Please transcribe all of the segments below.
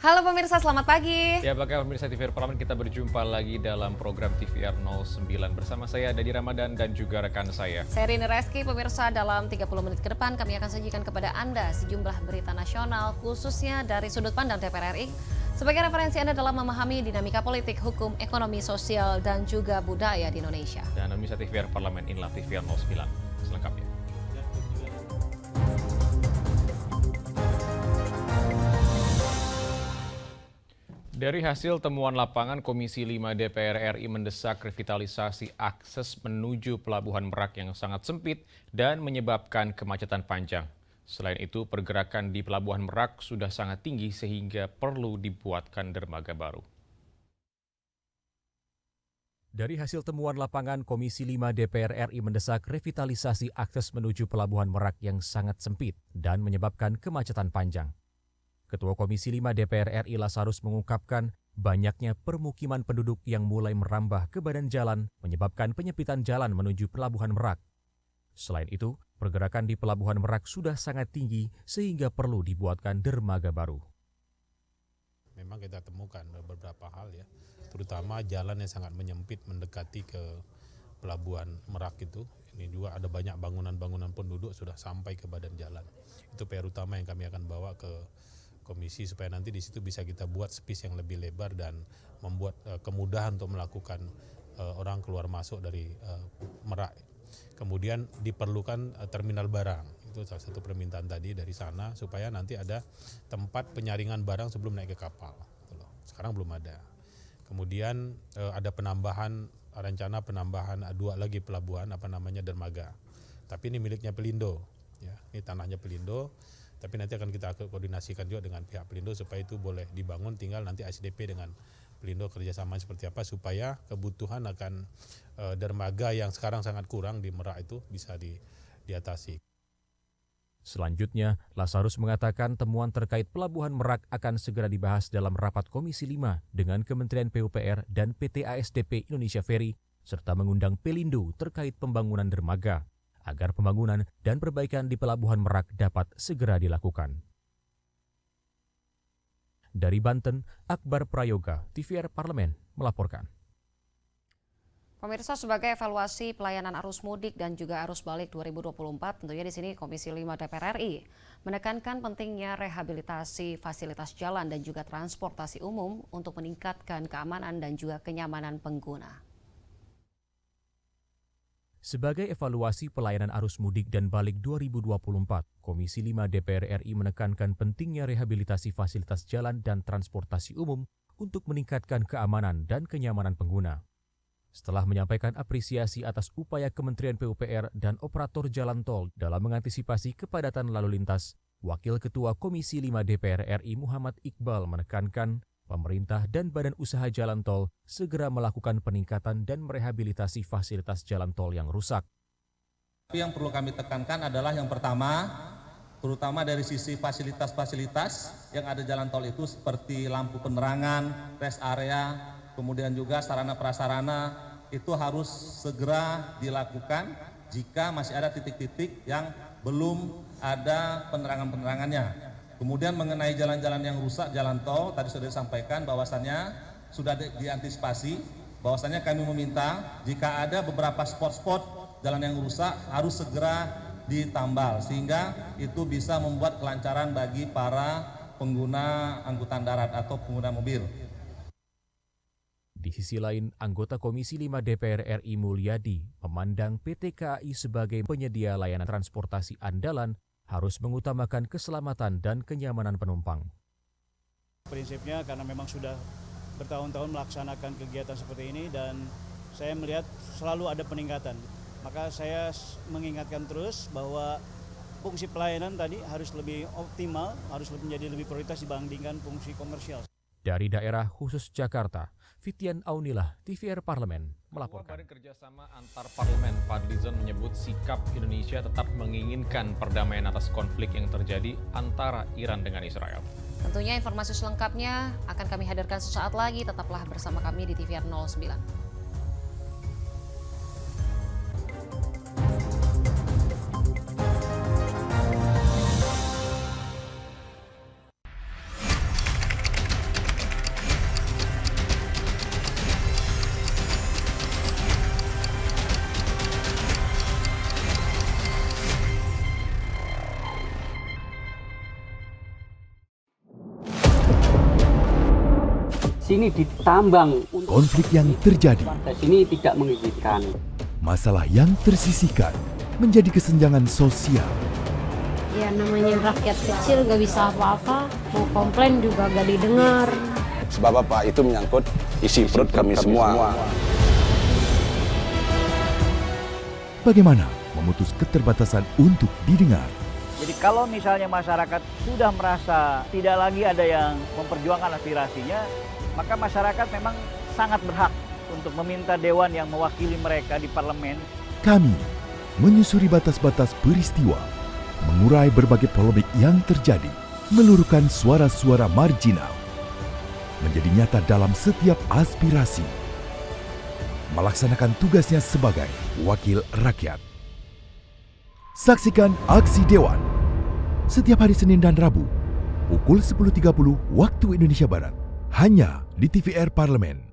Halo pemirsa, selamat pagi. Ya, bagaimana pemirsa TVR Parlemen, kita berjumpa lagi dalam program TVR 09 bersama saya Dadi Ramadan dan juga rekan saya. Saya Rini Reski, pemirsa dalam 30 menit ke depan kami akan sajikan kepada Anda sejumlah berita nasional khususnya dari sudut pandang DPR RI sebagai referensi Anda dalam memahami dinamika politik, hukum, ekonomi, sosial, dan juga budaya di Indonesia. Dan pemirsa TVR Parlemen, inilah TVR 09 selengkapnya. Dari hasil temuan lapangan, Komisi 5 DPR RI mendesak revitalisasi akses menuju Pelabuhan Merak yang sangat sempit dan menyebabkan kemacetan panjang. Selain itu, pergerakan di Pelabuhan Merak sudah sangat tinggi sehingga perlu dibuatkan dermaga baru. Dari hasil temuan lapangan, Komisi 5 DPR RI mendesak revitalisasi akses menuju Pelabuhan Merak yang sangat sempit dan menyebabkan kemacetan panjang. Ketua Komisi 5 DPR RI Lasarus mengungkapkan banyaknya permukiman penduduk yang mulai merambah ke badan jalan menyebabkan penyempitan jalan menuju Pelabuhan Merak. Selain itu, pergerakan di Pelabuhan Merak sudah sangat tinggi sehingga perlu dibuatkan dermaga baru. Memang kita temukan beberapa hal ya, terutama jalan yang sangat menyempit mendekati ke Pelabuhan Merak itu. Ini juga ada banyak bangunan-bangunan penduduk sudah sampai ke badan jalan. Itu PR utama yang kami akan bawa ke komisi supaya nanti di situ bisa kita buat space yang lebih lebar dan membuat kemudahan untuk melakukan orang keluar masuk dari Merak. Kemudian diperlukan terminal barang. Itu salah satu permintaan tadi dari sana supaya nanti ada tempat penyaringan barang sebelum naik ke kapal. Sekarang belum ada. Kemudian ada rencana penambahan 2 lagi pelabuhan dermaga. Tapi ini miliknya Pelindo. Ya, ini tanahnya Pelindo. Tapi nanti akan kita koordinasikan juga dengan pihak Pelindo supaya itu boleh dibangun, tinggal nanti ASDP dengan Pelindo kerjasama seperti apa supaya kebutuhan akan dermaga yang sekarang sangat kurang di Merak itu bisa diatasi. Selanjutnya, Lasarus mengatakan temuan terkait Pelabuhan Merak akan segera dibahas dalam rapat Komisi 5 dengan Kementerian PUPR dan PT ASDP Indonesia Ferry, serta mengundang Pelindo terkait pembangunan dermaga, agar pembangunan dan perbaikan di Pelabuhan Merak dapat segera dilakukan. Dari Banten, Akbar Prayoga, TVR Parlemen, melaporkan. Pemirsa, sebagai evaluasi pelayanan arus mudik dan juga arus balik 2024, tentunya di sini Komisi 5 DPR RI menekankan pentingnya rehabilitasi fasilitas jalan dan juga transportasi umum untuk meningkatkan keamanan dan juga kenyamanan pengguna. Sebagai evaluasi pelayanan arus mudik dan balik 2024, Komisi 5 DPR RI menekankan pentingnya rehabilitasi fasilitas jalan dan transportasi umum untuk meningkatkan keamanan dan kenyamanan pengguna. Setelah menyampaikan apresiasi atas upaya Kementerian PUPR dan operator jalan tol dalam mengantisipasi kepadatan lalu lintas, Wakil Ketua Komisi 5 DPR RI Muhammad Iqbal menekankan pemerintah dan Badan Usaha Jalan Tol segera melakukan peningkatan dan merehabilitasi fasilitas jalan tol yang rusak. Yang perlu kami tekankan adalah yang pertama, terutama dari sisi fasilitas-fasilitas yang ada jalan tol itu seperti lampu penerangan, rest area, kemudian juga sarana prasarana itu harus segera dilakukan jika masih ada titik-titik yang belum ada penerangan-penerangannya. Kemudian mengenai jalan-jalan yang rusak, jalan tol, tadi sudah disampaikan bahwasannya sudah diantisipasi, bahwasannya kami meminta jika ada beberapa spot-spot jalan yang rusak harus segera ditambal, sehingga itu bisa membuat kelancaran bagi para pengguna angkutan darat atau pengguna mobil. Di sisi lain, anggota Komisi 5 DPR RI Mulyadi memandang PT KAI sebagai penyedia layanan transportasi andalan harus mengutamakan keselamatan dan kenyamanan penumpang. Prinsipnya karena memang sudah bertahun-tahun melaksanakan kegiatan seperti ini dan saya melihat selalu ada peningkatan. Maka saya mengingatkan terus bahwa fungsi pelayanan tadi harus lebih optimal, harus menjadi lebih prioritas dibandingkan fungsi komersial. Dari daerah khusus Jakarta, Fitian Aunilah, TVR Parlemen, melaporkan. Badan Kerjasama Antar Parlemen Fadlizon menyebut sikap Indonesia tetap menginginkan perdamaian atas konflik yang terjadi antara Iran dengan Israel. Tentunya informasi selengkapnya akan kami hadirkan sesaat lagi, tetaplah bersama kami di TVR 09. sini ditambang. Konflik yang terjadi, Warga sini tidak mengizinkan. masalah yang tersisihkan menjadi kesenjangan sosial. Ya namanya rakyat kecil gak bisa apa-apa, mau komplain juga gak didengar. Sebab apa? Itu menyangkut isi perut kami semua. Bagaimana memutus keterbatasan untuk didengar? Jadi kalau misalnya masyarakat sudah merasa tidak lagi ada yang memperjuangkan aspirasinya, maka masyarakat memang sangat berhak untuk meminta dewan yang mewakili mereka di parlemen. Kami menyusuri batas-batas peristiwa, mengurai berbagai polemik yang terjadi, meluruhkan suara-suara marginal, menjadi nyata dalam setiap aspirasi, melaksanakan tugasnya sebagai wakil rakyat. Saksikan Aksi Dewan setiap hari Senin dan Rabu pukul 10.30 waktu Indonesia Barat hanya di TVR Parlemen.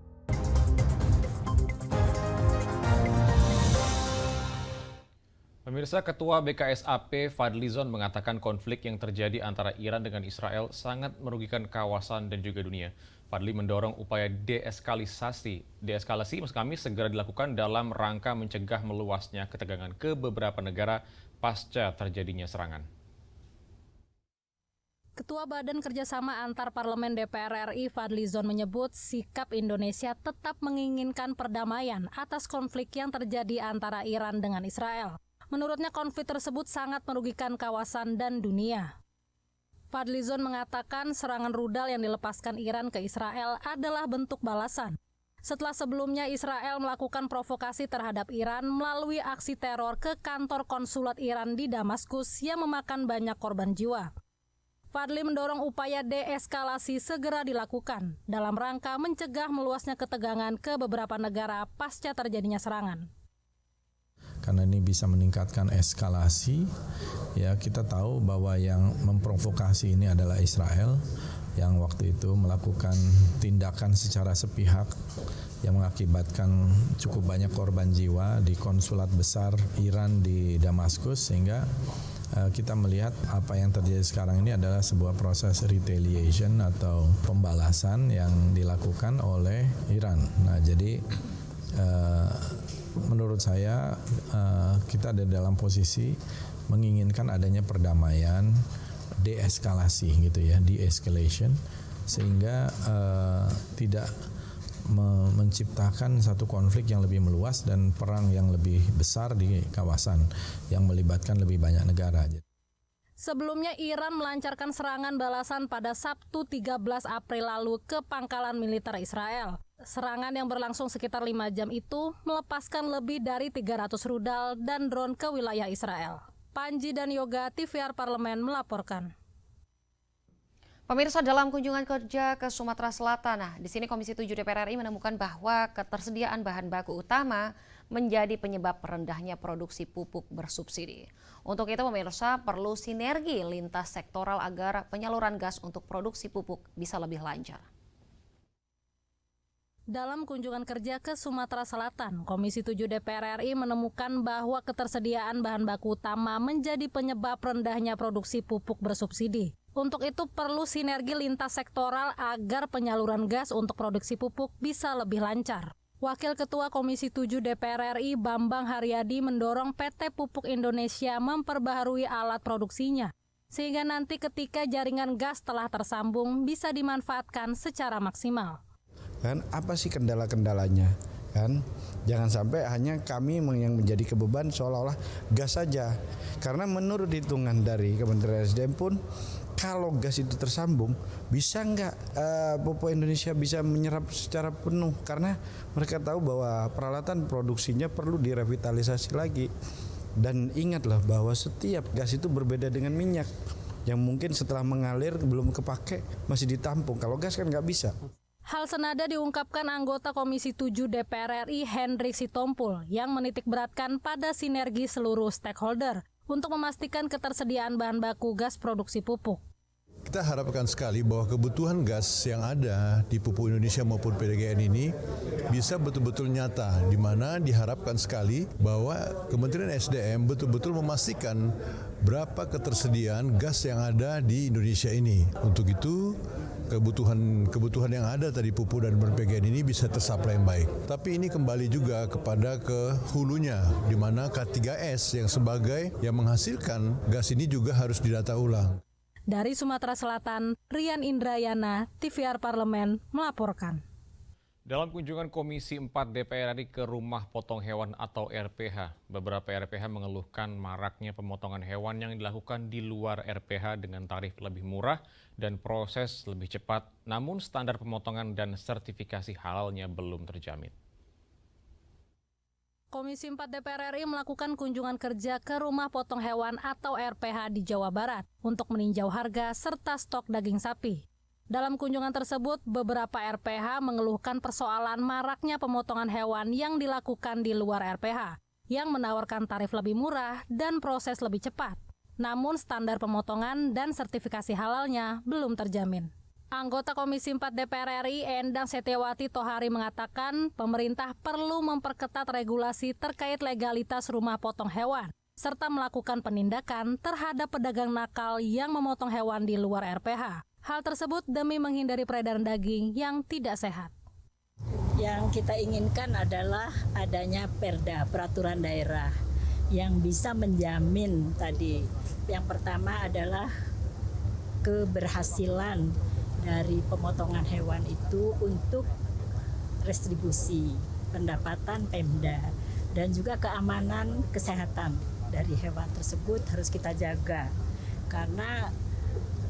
Pemirsa, Ketua BKSAP Fadlizon mengatakan konflik yang terjadi antara Iran dengan Israel sangat merugikan kawasan dan juga dunia. Fadli mendorong upaya deeskalasi maksud kami segera dilakukan dalam rangka mencegah meluasnya ketegangan ke beberapa negara pasca terjadinya serangan. Ketua Badan Kerjasama Antar Parlemen DPR RI Fadlizon menyebut sikap Indonesia tetap menginginkan perdamaian atas konflik yang terjadi antara Iran dengan Israel. Menurutnya konflik tersebut sangat merugikan kawasan dan dunia. Fadlizon mengatakan serangan rudal yang dilepaskan Iran ke Israel adalah bentuk balasan. Setelah sebelumnya Israel melakukan provokasi terhadap Iran melalui aksi teror ke kantor konsulat Iran di Damaskus yang memakan banyak korban jiwa. Fadli mendorong upaya deeskalasi segera dilakukan dalam rangka mencegah meluasnya ketegangan ke beberapa negara pasca terjadinya serangan. Karena ini bisa meningkatkan eskalasi, ya kita tahu bahwa yang memprovokasi ini adalah Israel yang waktu itu melakukan tindakan secara sepihak yang mengakibatkan cukup banyak korban jiwa di konsulat besar Iran di Damaskus, sehingga kita melihat apa yang terjadi sekarang ini adalah sebuah proses retaliation atau pembalasan yang dilakukan oleh Iran. Nah, jadi menurut saya kita ada dalam posisi menginginkan adanya perdamaian, deeskalasi gitu ya, de-escalation, sehingga tidak menciptakan satu konflik yang lebih meluas dan perang yang lebih besar di kawasan yang melibatkan lebih banyak negara. Sebelumnya Iran melancarkan serangan balasan pada Sabtu 13 April lalu ke pangkalan militer Israel. Serangan yang berlangsung sekitar 5 jam itu melepaskan lebih dari 300 rudal dan drone ke wilayah Israel. Panji dan Yoga, TVR Parlemen melaporkan. Pemirsa, dalam kunjungan kerja ke Sumatera Selatan, di sini Komisi 7 DPR RI menemukan bahwa ketersediaan bahan baku utama menjadi penyebab rendahnya produksi pupuk bersubsidi. Untuk itu pemirsa perlu sinergi lintas sektoral agar penyaluran gas untuk produksi pupuk bisa lebih lancar. Dalam kunjungan kerja ke Sumatera Selatan, Komisi 7 DPR RI menemukan bahwa ketersediaan bahan baku utama menjadi penyebab rendahnya produksi pupuk bersubsidi. Untuk itu perlu sinergi lintas sektoral agar penyaluran gas untuk produksi pupuk bisa lebih lancar. Wakil Ketua Komisi 7 DPR RI Bambang Haryadi mendorong PT Pupuk Indonesia memperbaharui alat produksinya, sehingga nanti ketika jaringan gas telah tersambung bisa dimanfaatkan secara maksimal. Kan apa sih kendala-kendalanya? Kan jangan sampai hanya kami yang menjadi kebeban seolah-olah gas saja. Karena menurut hitungan dari Kementerian SDM pun kalau gas itu tersambung bisa nggak Pupuk Indonesia bisa menyerap secara penuh, karena mereka tahu bahwa peralatan produksinya perlu direvitalisasi lagi. Dan ingatlah bahwa setiap gas itu berbeda dengan minyak yang mungkin setelah mengalir belum kepake masih ditampung. Kalau gas kan nggak bisa. Hal senada diungkapkan anggota Komisi 7 DPR RI Hendrik Sitompul yang menitikberatkan pada sinergi seluruh stakeholder untuk memastikan ketersediaan bahan baku gas produksi pupuk. Kita harapkan sekali bahwa kebutuhan gas yang ada di Pupuk Indonesia maupun PDGN ini bisa betul-betul nyata, di mana diharapkan sekali bahwa Kementerian SDM betul-betul memastikan berapa ketersediaan gas yang ada di Indonesia ini. Untuk itu, kebutuhan yang ada tadi pupuk dan PGN ini bisa tersuplai yang baik. Tapi ini kembali juga kepada ke hulunya, di mana K3S yang sebagai yang menghasilkan gas ini juga harus didata ulang. Dari Sumatera Selatan, Rian Indrayana, TVR Parlemen melaporkan. Dalam kunjungan Komisi 4 DPR RI ke rumah potong hewan atau RPH, beberapa RPH mengeluhkan maraknya pemotongan hewan yang dilakukan di luar RPH dengan tarif lebih murah dan proses lebih cepat, namun standar pemotongan dan sertifikasi halalnya belum terjamin. Komisi 4 DPR RI melakukan kunjungan kerja ke rumah potong hewan atau RPH di Jawa Barat untuk meninjau harga serta stok daging sapi. Dalam kunjungan tersebut, beberapa RPH mengeluhkan persoalan maraknya pemotongan hewan yang dilakukan di luar RPH, yang menawarkan tarif lebih murah dan proses lebih cepat. Namun standar pemotongan dan sertifikasi halalnya belum terjamin. Anggota Komisi 4 DPR RI Endang Setiawati Tohari mengatakan pemerintah perlu memperketat regulasi terkait legalitas rumah potong hewan, serta melakukan penindakan terhadap pedagang nakal yang memotong hewan di luar RPH. Hal tersebut demi menghindari peredaran daging yang tidak sehat. Yang kita inginkan adalah adanya perda, peraturan daerah, yang bisa menjamin tadi. Yang pertama adalah keberhasilan dari pemotongan hewan itu untuk restribusi, pendapatan Pemda, dan juga keamanan kesehatan dari hewan tersebut harus kita jaga. Karena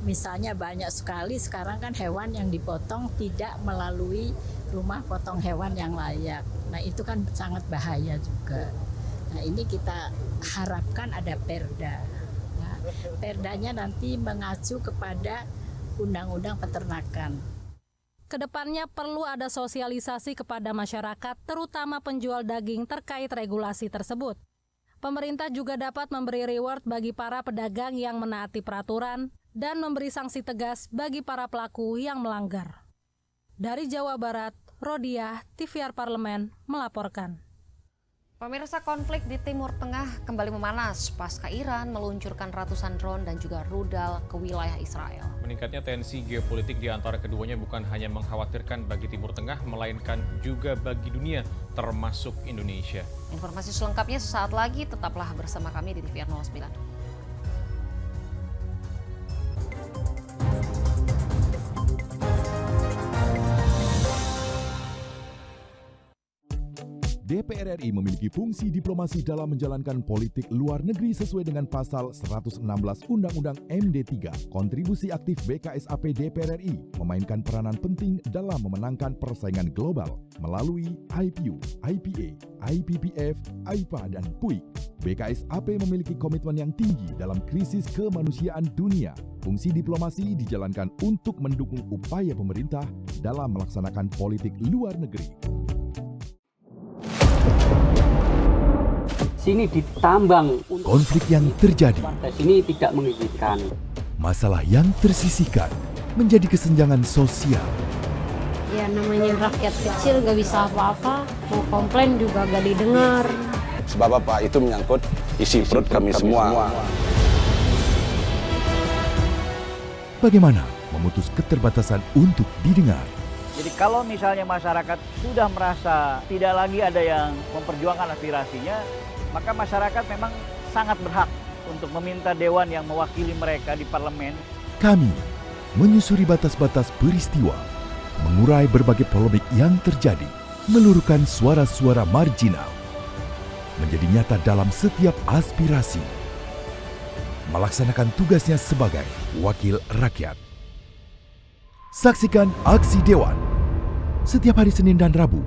misalnya banyak sekali sekarang kan hewan yang dipotong tidak melalui rumah potong hewan yang layak. Nah itu kan sangat bahaya juga. Nah ini kita harapkan ada perda. Nah, perdanya nanti mengacu kepada Undang-Undang Peternakan. Kedepannya perlu ada sosialisasi kepada masyarakat, terutama penjual daging terkait regulasi tersebut. Pemerintah juga dapat memberi reward bagi para pedagang yang menaati peraturan dan memberi sanksi tegas bagi para pelaku yang melanggar. Dari Jawa Barat, Rodiah, TVR Parlemen melaporkan. Pemirsa, konflik di Timur Tengah kembali memanas pasca Iran meluncurkan ratusan drone dan juga rudal ke wilayah Israel. Meningkatnya tensi geopolitik di antara keduanya bukan hanya mengkhawatirkan bagi Timur Tengah, melainkan juga bagi dunia, termasuk Indonesia. Informasi selengkapnya sesaat lagi, tetaplah bersama kami di TVR 09. DPR RI memiliki fungsi diplomasi dalam menjalankan politik luar negeri sesuai dengan pasal 116 Undang-Undang MD3. Kontribusi aktif BKSAP DPR RI memainkan peranan penting dalam memenangkan persaingan global melalui IPU, IPA, IPPF, IPA, dan PUIK. BKSAP memiliki komitmen yang tinggi dalam krisis kemanusiaan dunia. Fungsi diplomasi dijalankan untuk mendukung upaya pemerintah dalam melaksanakan politik luar negeri. Sini ditambang. Konflik yang terjadi. Sini tidak mengizinkan. Masalah yang tersisihkan menjadi kesenjangan sosial. Ya namanya rakyat kecil gak bisa apa-apa, mau komplain juga gak didengar. Sebab apa? Itu menyangkut isi perut kami semua. Bagaimana memutus keterbatasan untuk didengar? Jadi kalau misalnya masyarakat sudah merasa tidak lagi ada yang memperjuangkan aspirasinya, maka masyarakat memang sangat berhak untuk meminta dewan yang mewakili mereka di parlemen. Kami menyusuri batas-batas peristiwa, mengurai berbagai polemik yang terjadi, meluruhkan suara-suara marginal, menjadi nyata dalam setiap aspirasi, melaksanakan tugasnya sebagai wakil rakyat. Saksikan Aksi Dewan setiap hari Senin dan Rabu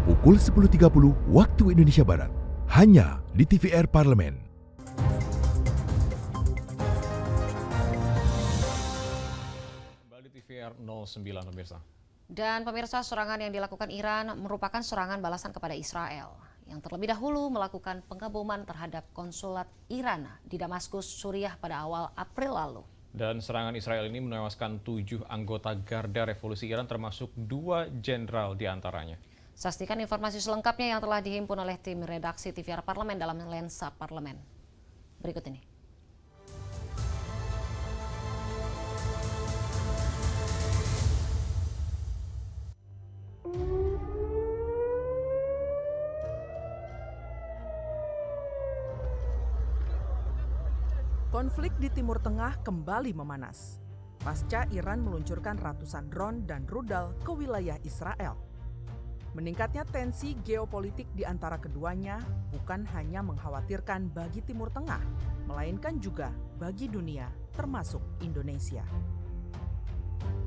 pukul 10.30 waktu Indonesia Barat, hanya di TVR Parlemen. Kembali TVR 09 pemirsa. Dan pemirsa, serangan yang dilakukan Iran merupakan serangan balasan kepada Israel yang terlebih dahulu melakukan pengeboman terhadap konsulat Iran di Damaskus, Suriah pada awal April lalu. Dan serangan Israel ini menewaskan 7 anggota Garda Revolusi Iran termasuk 2 jenderal diantaranya. Saksikan informasi selengkapnya yang telah dihimpun oleh tim redaksi TVR Parlemen dalam Lensa Parlemen. Berikut ini. Konflik di Timur Tengah kembali memanas. Pasca Iran meluncurkan ratusan drone dan rudal ke wilayah Israel. Meningkatnya tensi geopolitik di antara keduanya bukan hanya mengkhawatirkan bagi Timur Tengah, melainkan juga bagi dunia, termasuk Indonesia.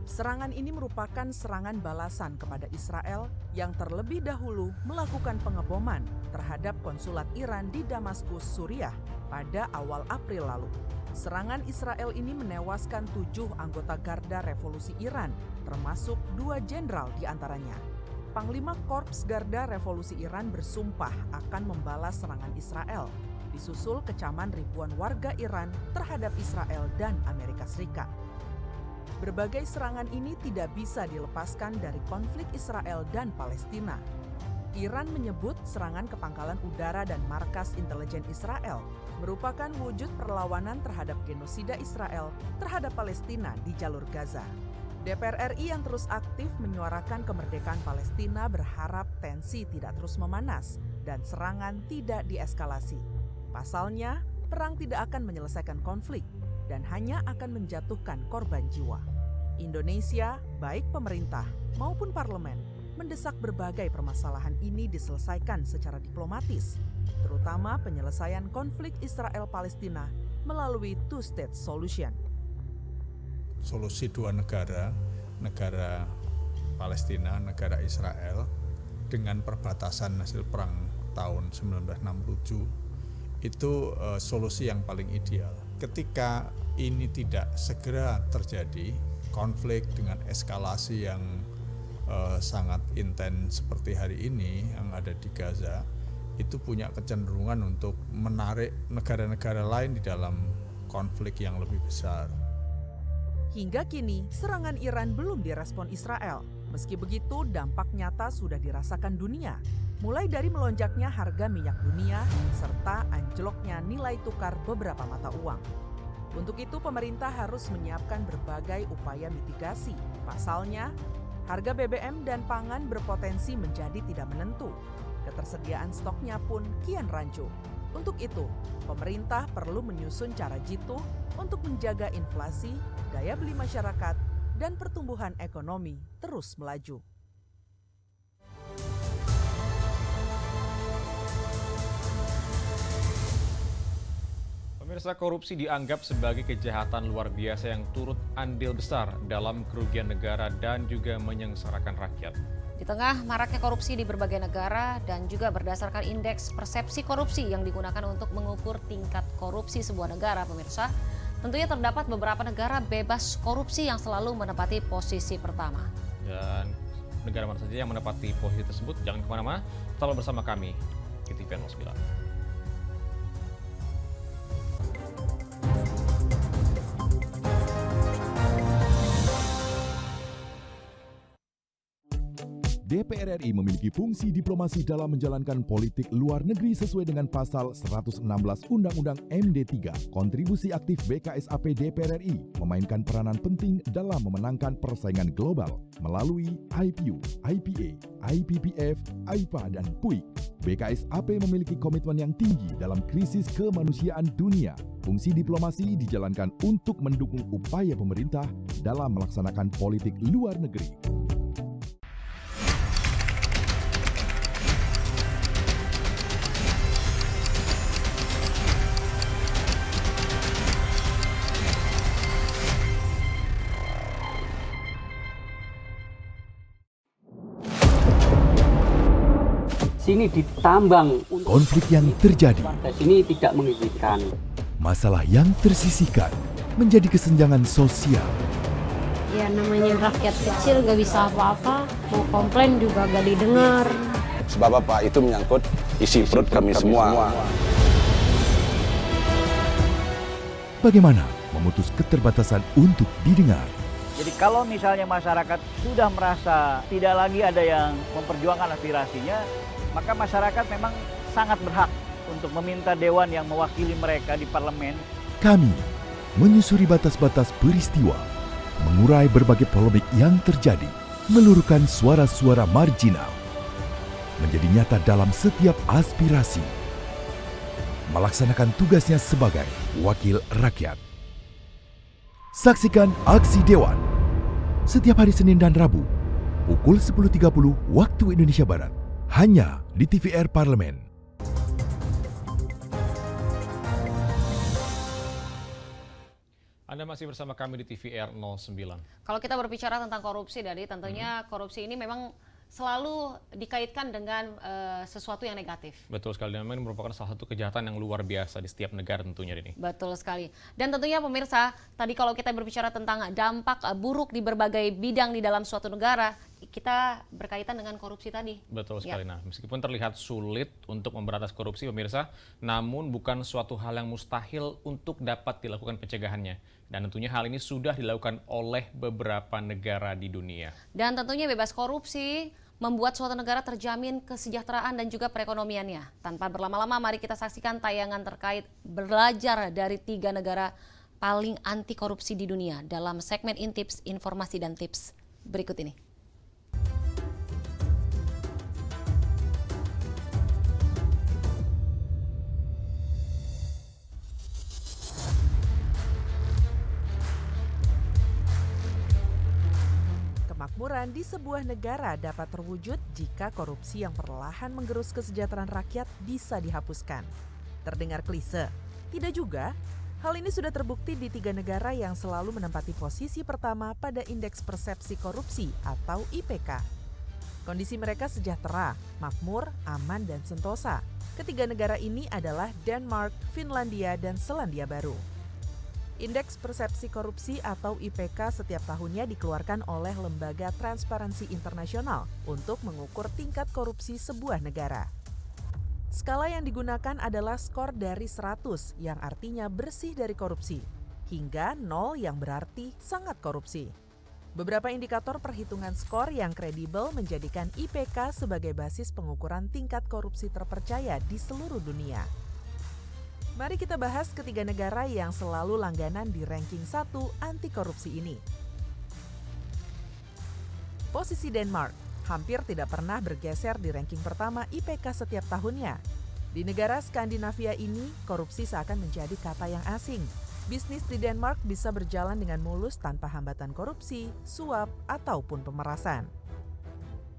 Serangan ini merupakan serangan balasan kepada Israel yang terlebih dahulu melakukan pengeboman terhadap konsulat Iran di Damaskus, Suriah pada awal April lalu. Serangan Israel ini menewaskan 7 anggota Garda Revolusi Iran, termasuk 2 jenderal di antaranya. Panglima Korps Garda Revolusi Iran bersumpah akan membalas serangan Israel, disusul kecaman ribuan warga Iran terhadap Israel dan Amerika Serikat. Berbagai serangan ini tidak bisa dilepaskan dari konflik Israel dan Palestina. Iran menyebut serangan ke pangkalan udara dan markas intelijen Israel merupakan wujud perlawanan terhadap genosida Israel terhadap Palestina di jalur Gaza. DPR RI yang terus aktif menyuarakan kemerdekaan Palestina berharap tensi tidak terus memanas dan serangan tidak dieskalasi. Pasalnya, perang tidak akan menyelesaikan konflik dan hanya akan menjatuhkan korban jiwa. Indonesia, baik pemerintah maupun parlemen, mendesak berbagai permasalahan ini diselesaikan secara diplomatis, terutama penyelesaian konflik Israel-Palestina melalui two-state solution. Solusi 2 negara, negara Palestina, negara Israel, dengan perbatasan hasil perang tahun 1967, itu solusi yang paling ideal. Ketika ini tidak segera terjadi, konflik dengan eskalasi yang sangat intens seperti hari ini yang ada di Gaza, itu punya kecenderungan untuk menarik negara-negara lain di dalam konflik yang lebih besar. Hingga kini, serangan Iran belum direspon Israel. Meski begitu, dampak nyata sudah dirasakan dunia, mulai dari melonjaknya harga minyak dunia serta anjloknya nilai tukar beberapa mata uang. Untuk itu, pemerintah harus menyiapkan berbagai upaya mitigasi. Pasalnya, harga BBM dan pangan berpotensi menjadi tidak menentu. Ketersediaan stoknya pun kian rancu. Untuk itu, pemerintah perlu menyusun cara jitu untuk menjaga inflasi, daya beli masyarakat, dan pertumbuhan ekonomi terus melaju. Pemirsa, korupsi dianggap sebagai kejahatan luar biasa yang turut andil besar dalam kerugian negara dan juga menyengsarakan rakyat. Di tengah maraknya korupsi di berbagai negara dan juga berdasarkan indeks persepsi korupsi yang digunakan untuk mengukur tingkat korupsi sebuah negara, pemirsa, tentunya terdapat beberapa negara bebas korupsi yang selalu menempati posisi pertama. Dan negara mana saja yang menempati posisi tersebut? Jangan kemana-mana, tetaplah bersama kami di TV 09. DPR RI memiliki fungsi diplomasi dalam menjalankan politik luar negeri sesuai dengan pasal 116 Undang-Undang MD3. Kontribusi aktif BKSAP DPR RI memainkan peranan penting dalam memenangkan persaingan global melalui IPU, IPA, IPPF, IPA, dan PUIK. BKSAP memiliki komitmen yang tinggi dalam krisis kemanusiaan dunia. Fungsi diplomasi dijalankan untuk mendukung upaya pemerintah dalam melaksanakan politik luar negeri. Sini ditambang. Konflik yang terjadi. Warga sini tidak mengizinkan. Masalah yang tersisihkan menjadi kesenjangan sosial. Ya namanya rakyat kecil gak bisa apa-apa, mau komplain juga gak didengar. Sebab apa? Itu menyangkut isi perut kami semua. Bagaimana memutus keterbatasan untuk didengar? Jadi kalau misalnya masyarakat sudah merasa tidak lagi ada yang memperjuangkan aspirasinya, maka masyarakat memang sangat berhak untuk meminta dewan yang mewakili mereka di parlemen. Kami menyusuri batas-batas peristiwa, mengurai berbagai polemik yang terjadi, meluruskan suara-suara marginal, menjadi nyata dalam setiap aspirasi. melaksanakan tugasnya sebagai wakil rakyat. Saksikan Aksi Dewan setiap hari Senin dan Rabu pukul 10.30 waktu Indonesia Barat hanya di TVR Parlemen. Anda masih bersama kami di TVR 09. Kalau kita berbicara tentang korupsi, Dadi, tentunya korupsi ini memang selalu dikaitkan dengan sesuatu yang negatif. Betul sekali, dan memang merupakan salah satu kejahatan yang luar biasa di setiap negara tentunya ini. Betul sekali. Dan tentunya pemirsa, tadi kalau kita berbicara tentang dampak buruk di berbagai bidang di dalam suatu negara, kita berkaitan dengan korupsi tadi. Betul sekali. Nah, meskipun terlihat sulit untuk memberantas korupsi, pemirsa, namun bukan suatu hal yang mustahil untuk dapat dilakukan pencegahannya. Dan tentunya hal ini sudah dilakukan oleh beberapa negara di dunia. Dan tentunya bebas korupsi membuat suatu negara terjamin kesejahteraan dan juga perekonomiannya. Tanpa berlama-lama, mari kita saksikan tayangan terkait belajar dari 3 negara paling anti korupsi di dunia dalam segmen Intips, Informasi dan Tips berikut ini. Kemakmuran di sebuah negara dapat terwujud jika korupsi yang perlahan menggerus kesejahteraan rakyat bisa dihapuskan. Terdengar klise? Tidak juga. Hal ini sudah terbukti di 3 negara yang selalu menempati posisi pertama pada Indeks Persepsi Korupsi atau IPK. Kondisi mereka sejahtera, makmur, aman, dan sentosa. Ketiga negara ini adalah Denmark, Finlandia, dan Selandia Baru. Indeks Persepsi Korupsi atau IPK setiap tahunnya dikeluarkan oleh Lembaga Transparansi Internasional untuk mengukur tingkat korupsi sebuah negara. Skala yang digunakan adalah skor dari 100 yang artinya bersih dari korupsi, hingga 0 yang berarti sangat korupsi. Beberapa indikator perhitungan skor yang kredibel menjadikan IPK sebagai basis pengukuran tingkat korupsi terpercaya di seluruh dunia. Mari kita bahas ketiga negara yang selalu langganan di ranking 1 anti korupsi ini. Posisi Denmark hampir tidak pernah bergeser di ranking pertama IPK setiap tahunnya. Di negara Skandinavia ini, korupsi seakan menjadi kata yang asing. Bisnis di Denmark bisa berjalan dengan mulus tanpa hambatan korupsi, suap, ataupun pemerasan.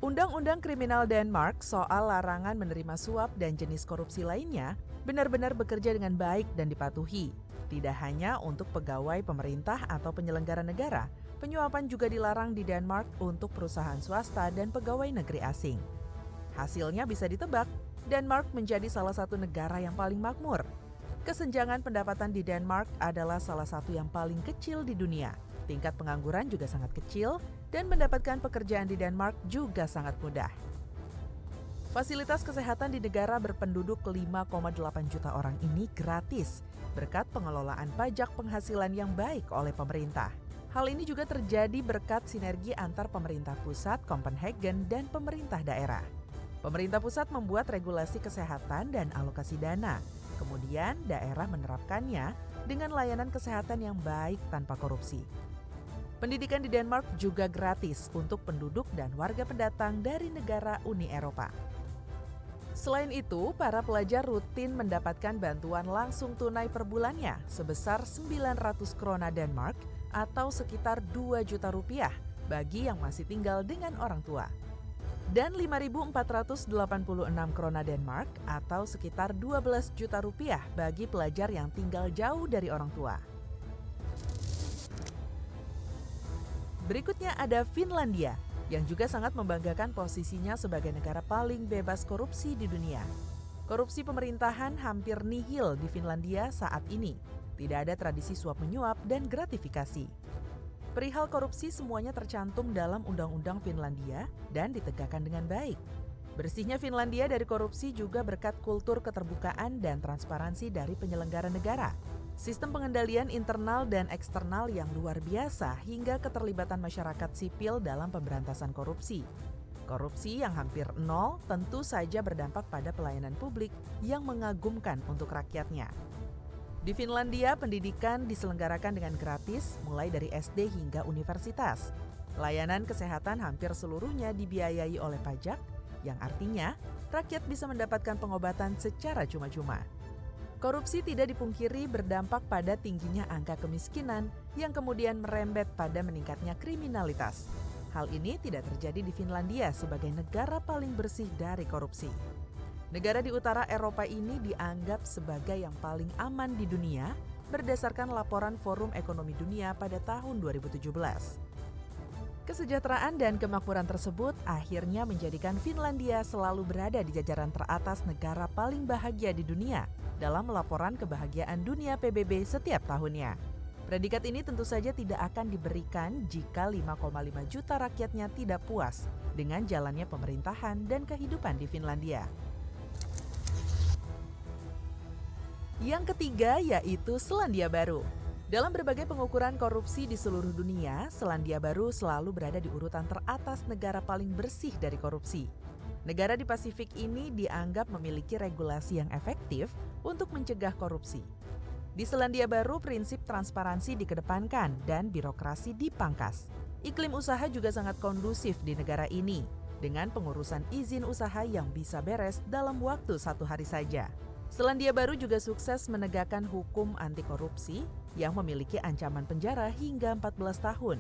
Undang-undang kriminal Denmark soal larangan menerima suap dan jenis korupsi lainnya benar-benar bekerja dengan baik dan dipatuhi. Tidak hanya untuk pegawai pemerintah atau penyelenggara negara, penyuapan juga dilarang di Denmark untuk perusahaan swasta dan pegawai negeri asing. Hasilnya bisa ditebak, Denmark menjadi salah satu negara yang paling makmur. Kesenjangan pendapatan di Denmark adalah salah satu yang paling kecil di dunia. Tingkat pengangguran juga sangat kecil dan mendapatkan pekerjaan di Denmark juga sangat mudah. Fasilitas kesehatan di negara berpenduduk 5,8 juta orang ini gratis berkat pengelolaan pajak penghasilan yang baik oleh pemerintah. Hal ini juga terjadi berkat sinergi antar pemerintah pusat, Copenhagen, dan pemerintah daerah. Pemerintah pusat membuat regulasi kesehatan dan alokasi dana. Kemudian daerah menerapkannya dengan layanan kesehatan yang baik tanpa korupsi. Pendidikan di Denmark juga gratis untuk penduduk dan warga pendatang dari negara Uni Eropa. Selain itu, para pelajar rutin mendapatkan bantuan langsung tunai per bulannya sebesar 900 krona Denmark atau sekitar 2 juta rupiah bagi yang masih tinggal dengan orang tua. Dan 5.486 krona Denmark atau sekitar 12 juta rupiah bagi pelajar yang tinggal jauh dari orang tua. Berikutnya ada Finlandia, yang juga sangat membanggakan posisinya sebagai negara paling bebas korupsi di dunia. Korupsi pemerintahan hampir nihil di Finlandia saat ini. Tidak ada tradisi suap menyuap dan gratifikasi. Perihal korupsi semuanya tercantum dalam Undang-Undang Finlandia dan ditegakkan dengan baik. Bersihnya Finlandia dari korupsi juga berkat kultur keterbukaan dan transparansi dari penyelenggara negara. Sistem pengendalian internal dan eksternal yang luar biasa hingga keterlibatan masyarakat sipil dalam pemberantasan korupsi. Korupsi yang hampir nol tentu saja berdampak pada pelayanan publik yang mengagumkan untuk rakyatnya. Di Finlandia, pendidikan diselenggarakan dengan gratis mulai dari SD hingga universitas. Layanan kesehatan hampir seluruhnya dibiayai oleh pajak, yang artinya rakyat bisa mendapatkan pengobatan secara cuma-cuma. Korupsi tidak dipungkiri berdampak pada tingginya angka kemiskinan yang kemudian merembet pada meningkatnya kriminalitas. Hal ini tidak terjadi di Finlandia sebagai negara paling bersih dari korupsi. Negara di utara Eropa ini dianggap sebagai yang paling aman di dunia berdasarkan laporan Forum Ekonomi Dunia pada tahun 2017. Kesejahteraan dan kemakmuran tersebut akhirnya menjadikan Finlandia selalu berada di jajaran teratas negara paling bahagia di dunia dalam laporan kebahagiaan dunia PBB setiap tahunnya. Predikat ini tentu saja tidak akan diberikan jika 5,5 juta rakyatnya tidak puas dengan jalannya pemerintahan dan kehidupan di Finlandia. Yang ketiga yaitu Selandia Baru. Dalam berbagai pengukuran korupsi di seluruh dunia, Selandia Baru selalu berada di urutan teratas negara paling bersih dari korupsi. Negara di Pasifik ini dianggap memiliki regulasi yang efektif untuk mencegah korupsi. Di Selandia Baru, prinsip transparansi dikedepankan dan birokrasi dipangkas. Iklim usaha juga sangat kondusif di negara ini, dengan pengurusan izin usaha yang bisa beres dalam waktu 1 hari saja. Selandia Baru juga sukses menegakkan hukum anti korupsi yang memiliki ancaman penjara hingga 14 tahun.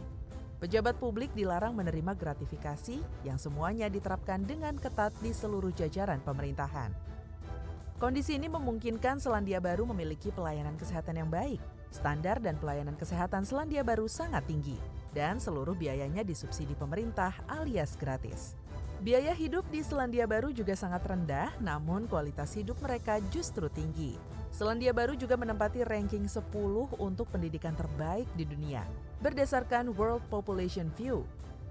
Pejabat publik dilarang menerima gratifikasi yang semuanya diterapkan dengan ketat di seluruh jajaran pemerintahan. Kondisi ini memungkinkan Selandia Baru memiliki pelayanan kesehatan yang baik. Standar dan pelayanan kesehatan Selandia Baru sangat tinggi dan seluruh biayanya disubsidi pemerintah alias gratis. Biaya hidup di Selandia Baru juga sangat rendah, namun kualitas hidup mereka justru tinggi. Selandia Baru juga menempati ranking 10 untuk pendidikan terbaik di dunia, berdasarkan World Population View.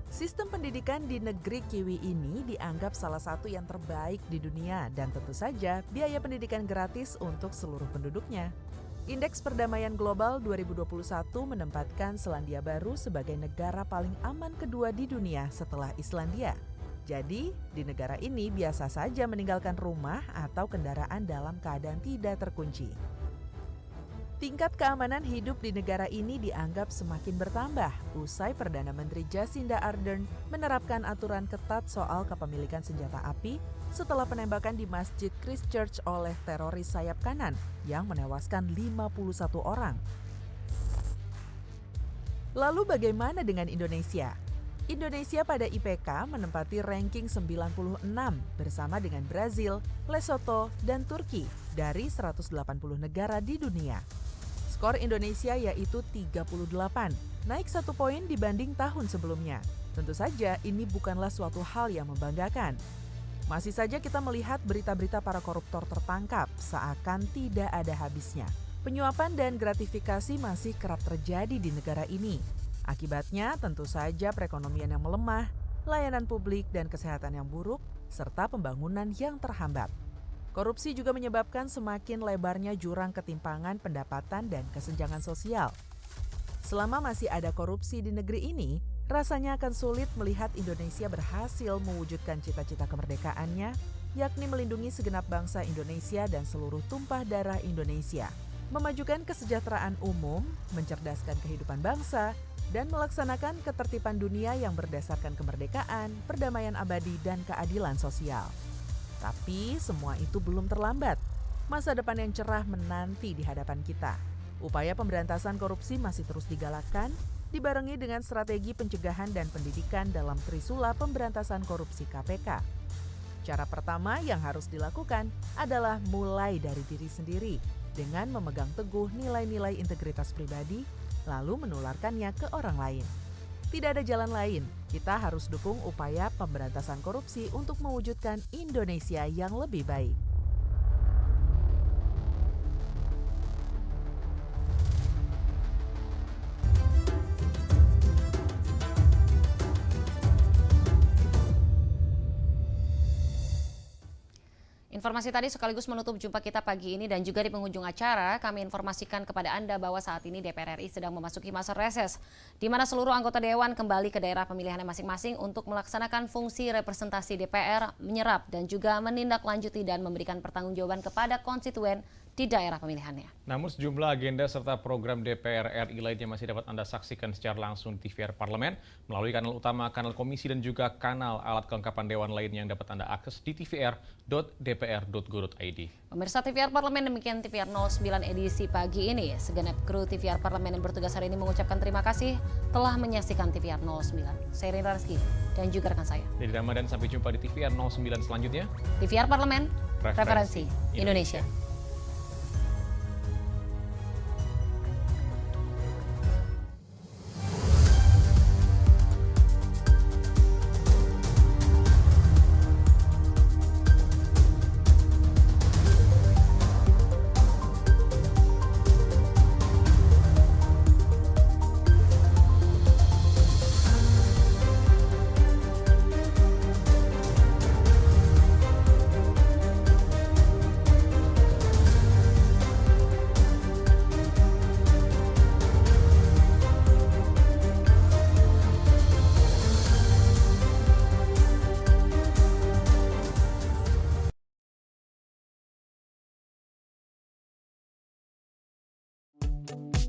Sistem pendidikan di negeri Kiwi ini dianggap salah satu yang terbaik di dunia dan tentu saja biaya pendidikan gratis untuk seluruh penduduknya. Indeks Perdamaian Global 2021 menempatkan Selandia Baru sebagai negara paling aman kedua di dunia setelah Islandia. Jadi, di negara ini biasa saja meninggalkan rumah atau kendaraan dalam keadaan tidak terkunci. Tingkat keamanan hidup di negara ini dianggap semakin bertambah usai Perdana Menteri Jacinda Ardern menerapkan aturan ketat soal kepemilikan senjata api setelah penembakan di Masjid Christchurch oleh teroris sayap kanan yang menewaskan 51 orang. Lalu bagaimana dengan Indonesia? Indonesia pada IPK menempati ranking 96 bersama dengan Brazil, Lesotho, dan Turki dari 180 negara di dunia. Skor Indonesia yaitu 38, naik 1 poin dibanding tahun sebelumnya. Tentu saja ini bukanlah suatu hal yang membanggakan. Masih saja kita melihat berita-berita para koruptor tertangkap seakan tidak ada habisnya. Penyuapan dan gratifikasi masih kerap terjadi di negara ini. Akibatnya tentu saja perekonomian yang melemah, layanan publik dan kesehatan yang buruk, serta pembangunan yang terhambat. Korupsi juga menyebabkan semakin lebarnya jurang ketimpangan pendapatan dan kesenjangan sosial. Selama masih ada korupsi di negeri ini, rasanya akan sulit melihat Indonesia berhasil mewujudkan cita-cita kemerdekaannya, yakni melindungi segenap bangsa Indonesia dan seluruh tumpah darah Indonesia, memajukan kesejahteraan umum, mencerdaskan kehidupan bangsa, dan melaksanakan ketertiban dunia yang berdasarkan kemerdekaan, perdamaian abadi, dan keadilan sosial. Tapi semua itu belum terlambat. Masa depan yang cerah menanti di hadapan kita. Upaya pemberantasan korupsi masih terus digalakkan, dibarengi dengan strategi pencegahan dan pendidikan dalam Trisula Pemberantasan Korupsi KPK. Cara pertama yang harus dilakukan adalah mulai dari diri sendiri dengan memegang teguh nilai-nilai integritas pribadi, lalu menularkannya ke orang lain. Tidak ada jalan lain, kita harus dukung upaya pemberantasan korupsi untuk mewujudkan Indonesia yang lebih baik. Informasi tadi sekaligus menutup jumpa kita pagi ini dan juga di penghujung acara kami informasikan kepada Anda bahwa saat ini DPR RI sedang memasuki masa reses di mana seluruh anggota Dewan kembali ke daerah pemilihannya masing-masing untuk melaksanakan fungsi representasi DPR, menyerap dan juga menindaklanjuti dan memberikan pertanggungjawaban kepada konstituen di daerah pemilihannya. Namun sejumlah agenda serta program DPR RI lainnya masih dapat Anda saksikan secara langsung di TVR Parlemen melalui kanal utama, kanal komisi, dan juga kanal alat kelengkapan dewan lainnya yang dapat Anda akses di tvr.dpr.go.id. Pemirsa TVR Parlemen, demikian TVR 09 edisi pagi ini. Segenap kru TVR Parlemen yang bertugas hari ini mengucapkan terima kasih telah menyaksikan TVR 09. Saya Rina Rizky dan juga rekan saya. Jadi Ramadan, sampai jumpa di TVR 09 selanjutnya. TVR Parlemen, referensi Indonesia.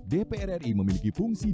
DPR RI memiliki fungsi